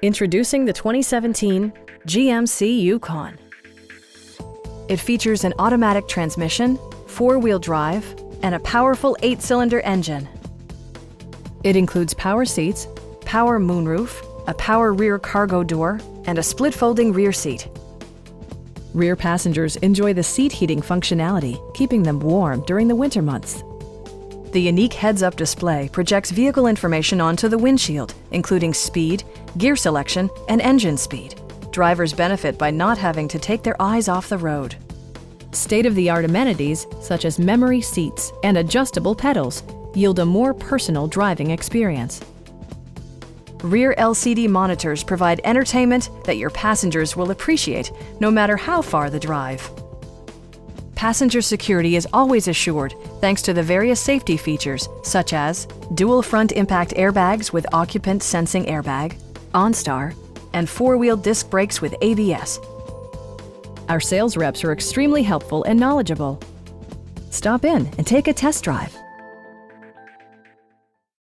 Introducing the 2017 GMC Yukon. It features an automatic transmission, four-wheel drive, and a powerful 8-cylinder engine. It includes power seats, power moonroof, a power rear cargo door, and a split-folding rear seat. Rear passengers enjoy the seat heating functionality, keeping them warm during the winter months. The unique heads-up display projects vehicle information onto the windshield, including speed, gear selection, and engine speed. Drivers benefit by not having to take their eyes off the road. State-of-the-art amenities, such as memory seats and adjustable pedals, yield a more personal driving experience. Rear LCD monitors provide entertainment that your passengers will appreciate, no matter how far the drive. Passenger security is always assured thanks to the various safety features such as dual front impact airbags with occupant sensing airbag, OnStar, and four-wheel disc brakes with ABS. Our sales reps are extremely helpful and knowledgeable. Stop in and take a test drive.